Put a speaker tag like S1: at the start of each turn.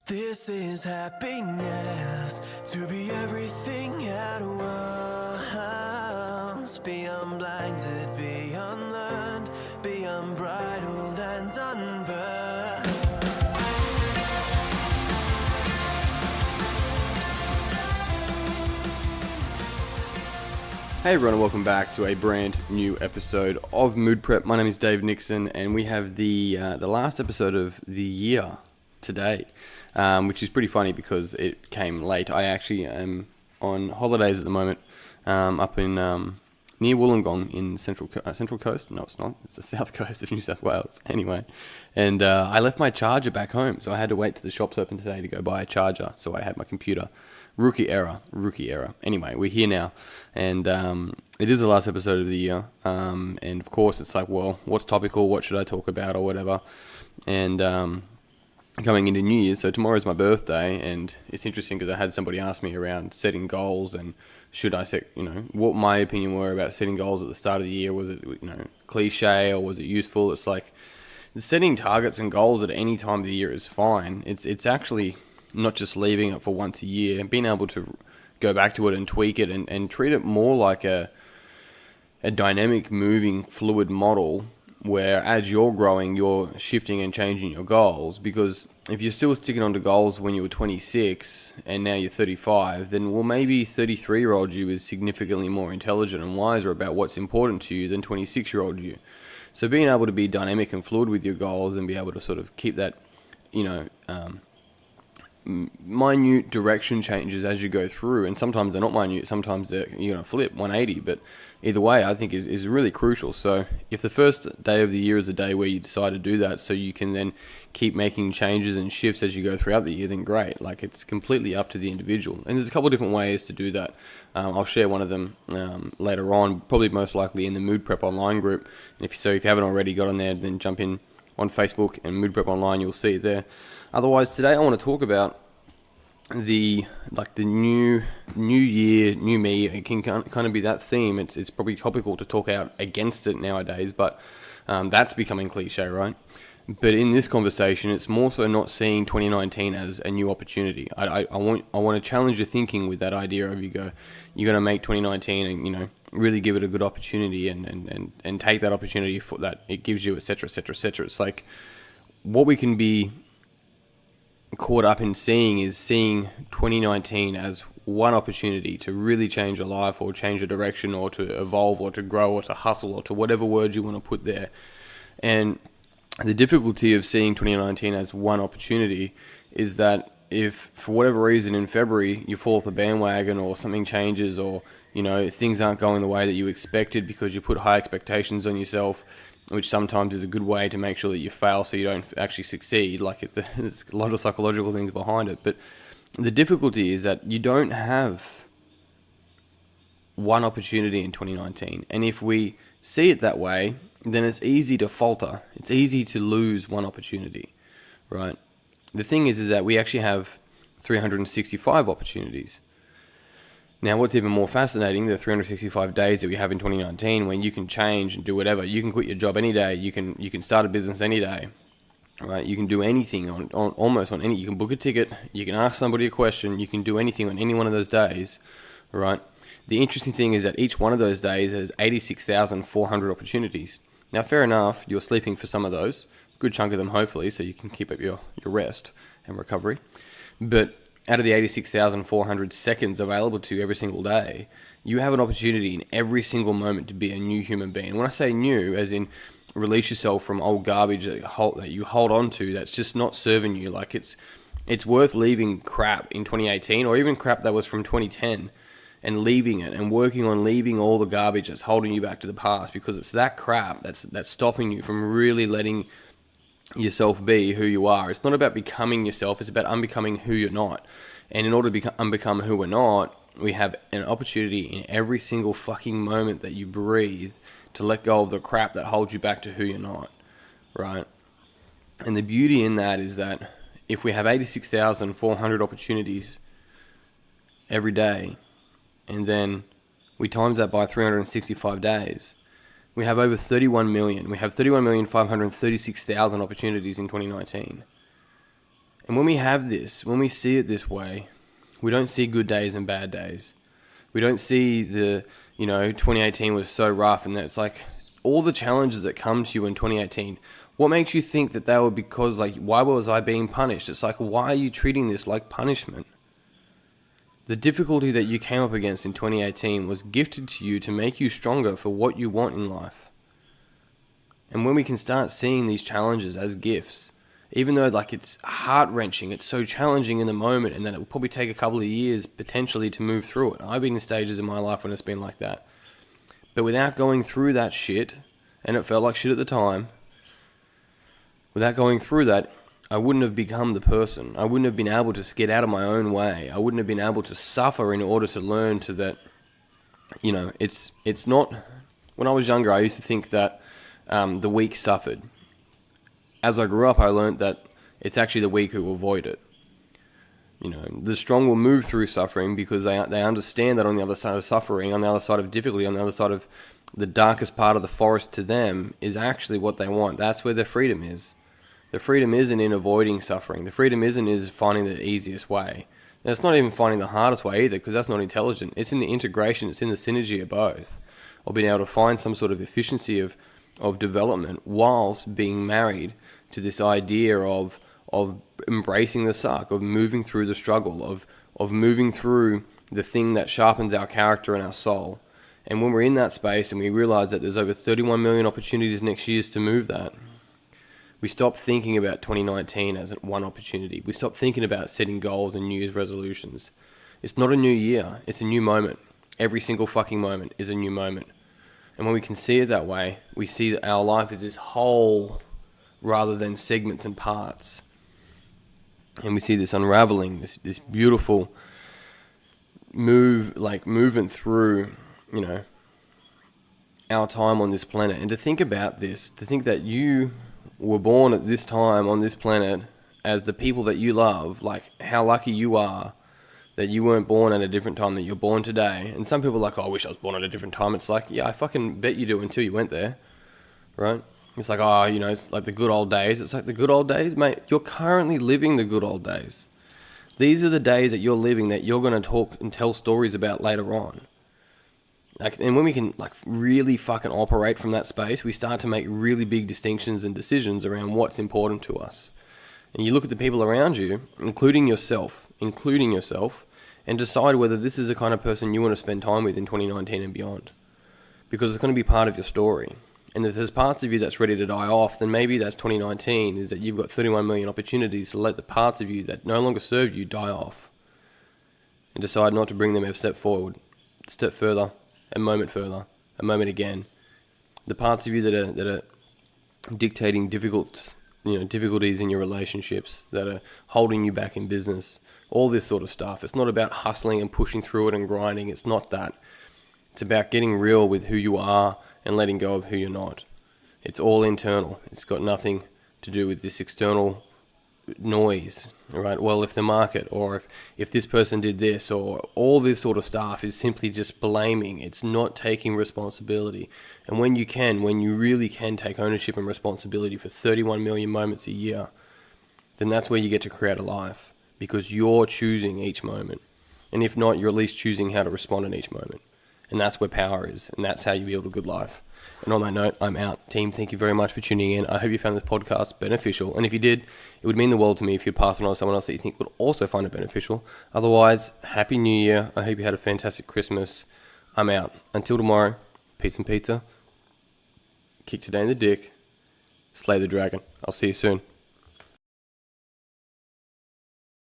S1: This is happiness, to be everything at once. Be unblinded, be unlearned, be unbridled and unburned.
S2: Hey everyone, and welcome back to a brand new episode of Mood Prep. My name is Dave Nixon, and we have the last episode of the year today, which is pretty funny because it came late. I actually am on holidays at the moment, up in near Wollongong in Central Coast. No, it's not. It's the south coast of New South Wales. Anyway, and I left my charger back home, so I had to wait till the shops open today to go buy a charger. So I had my computer. Rookie error. Anyway, we're here now, and it is the last episode of the year, and of course it's like, well, what's topical, what should I talk about, or whatever, and coming into New Year's, so tomorrow's my birthday, and it's interesting because I had somebody ask me around setting goals, and should I set, what my opinion were about setting goals at the start of the year. Was it, cliche, or was it useful? It's like, setting targets and goals at any time of the year is fine. It's actually not just leaving it for once a year, and being able to go back to it and tweak it and treat it more like a dynamic, moving, fluid model where as you're growing, you're shifting and changing your goals. Because if you're still sticking onto goals when you were 26 and now you're 35, then maybe 33-year-old you is significantly more intelligent and wiser about what's important to you than 26-year-old you. So being able to be dynamic and fluid with your goals and be able to sort of keep that, minute direction changes as you go through, and sometimes they're not minute, sometimes you're going to flip 180, but either way I think is really crucial. So if the first day of the year is a day where you decide to do that so you can then keep making changes and shifts as you go throughout the year, then great. Like, it's completely up to the individual, and there's a couple of different ways to do that. I'll share one of them later on, probably most likely in the Mood Prep Online group. And if you haven't already got on there, then jump in on Facebook and Mood Prep Online, you'll see it there. Otherwise, today I want to talk about the new year, new me. It can kind of be that theme. It's probably topical to talk out against it nowadays, but that's becoming cliche, right? But in this conversation, it's more so not seeing 2019 as a new opportunity. I want to challenge your thinking with that idea of you're going to make 2019 and really give it a good opportunity and take that opportunity for that it gives you, etc., etc., etc. It's like what we can be caught up in seeing 2019 as one opportunity to really change your life, or change your direction, or to evolve, or to grow, or to hustle, or to whatever word you want to put there. And the difficulty of seeing 2019 as one opportunity is that if for whatever reason in February you fall off the bandwagon, or something changes, or things aren't going the way that you expected because you put high expectations on yourself, which sometimes is a good way to make sure that you fail so you don't actually succeed. Like, there's a lot of psychological things behind it. But the difficulty is that you don't have one opportunity in 2019. And if we see it that way, then it's easy to falter. It's easy to lose one opportunity, right? The thing is that we actually have 365 opportunities. Now, what's even more fascinating, the 365 days that we have in 2019, when you can change and do whatever. You can quit your job any day. You can start a business any day, right? You can do anything almost on any. You can book a ticket. You can ask somebody a question. You can do anything on any one of those days, right? The interesting thing is that each one of those days has 86,400 opportunities. Now, fair enough, you're sleeping for some of those, good chunk of them hopefully, so you can keep up your rest and recovery. But out of the 86,400 seconds available to you every single day, you have an opportunity in every single moment to be a new human being. And when I say new, as in release yourself from old garbage that you hold on to that's just not serving you. Like, it's worth leaving crap in 2018, or even crap that was from 2010, and leaving it and working on leaving all the garbage that's holding you back to the past, because it's that crap that's stopping you from really letting yourself be who you are. It's not about becoming yourself, it's about unbecoming who you're not. And in order to unbecome who we're not, we have an opportunity in every single fucking moment that you breathe to let go of the crap that holds you back to who you're not, right? And the beauty in that is that if we have 86,400 opportunities every day, and then we times that by 365 days, we have over 31 million. We have 31,536,000 opportunities in 2019. And when we have this, when we see it this way, we don't see good days and bad days. We don't see 2018 was so rough, and that's like all the challenges that come to you in 2018. What makes you think that they were because, like, why was I being punished? It's like, why are you treating this like punishment? The difficulty that you came up against in 2018 was gifted to you to make you stronger for what you want in life. And when we can start seeing these challenges as gifts, even though like it's heart-wrenching, it's so challenging in the moment, and then it will probably take a couple of years potentially to move through it. I've been in stages in my life when it's been like that. But without going through that shit, and it felt like shit at the time, without going through that, I wouldn't have become the person. I wouldn't have been able to get out of my own way. I wouldn't have been able to suffer in order to learn to that, it's not... When I was younger, I used to think that the weak suffered. As I grew up, I learned that it's actually the weak who avoid it. The strong will move through suffering because they understand that on the other side of suffering, on the other side of difficulty, on the other side of the darkest part of the forest to them is actually what they want. That's where their freedom is. The freedom isn't in avoiding suffering. The freedom isn't finding the easiest way. And it's not even finding the hardest way either, because that's not intelligent. It's in the integration. It's in the synergy of both. Or being able to find some sort of efficiency of development whilst being married to this idea of embracing the suck, of moving through the struggle, of moving through the thing that sharpens our character and our soul. And when we're in that space and we realize that there's over 31 million opportunities next year to move that, we stop thinking about 2019 as one opportunity. We stop thinking about setting goals and New Year's resolutions. It's not a new year. It's a new moment. Every single fucking moment is a new moment. And when we can see it that way, we see that our life is this whole rather than segments and parts. And we see this unraveling, this beautiful movement through, our time on this planet. And to think about this, to think that you were born at this time on this planet as the people that you love, like how lucky you are that you weren't born at a different time, that you're born today. And some people are like, oh, I wish I was born at a different time. It's like, yeah, I fucking bet you do until you went there, right? It's like, it's like the good old days. It's like the good old days, mate. You're currently living the good old days. These are the days that you're living that you're going to talk and tell stories about later on. And when we can really fucking operate from that space, we start to make really big distinctions and decisions around what's important to us. And you look at the people around you, including yourself, and decide whether this is the kind of person you want to spend time with in 2019 and beyond. Because it's going to be part of your story. And if there's parts of you that's ready to die off, then maybe that's 2019, is that you've got 31 million opportunities to let the parts of you that no longer serve you die off. And decide not to bring them a step forward, a step further, a moment further, a moment again. The parts of you that are dictating difficulties in your relationships, that are holding you back in business, all this sort of stuff. It's not about hustling and pushing through it and grinding. It's not that. It's about getting real with who you are and letting go of who you're not. It's all internal. It's got nothing to do with this external noise, right? Well, if the market, or if this person did this, or all this sort of stuff is simply just blaming. It's not taking responsibility. And when you really can take ownership and responsibility for 31 million moments a year, then that's where you get to create a life, because you're choosing each moment. And if not, you're at least choosing how to respond in each moment. And that's where power is, and that's how you build a good life. And on that note, I'm out. Team, thank you very much for tuning in. I hope you found this podcast beneficial. And if you did, it would mean the world to me if you'd pass it on to someone else that you think would also find it beneficial. Otherwise, Happy New Year. I hope you had a fantastic Christmas. I'm out. Until tomorrow, peace and pizza. Kick today in the dick. Slay the dragon. I'll see you soon.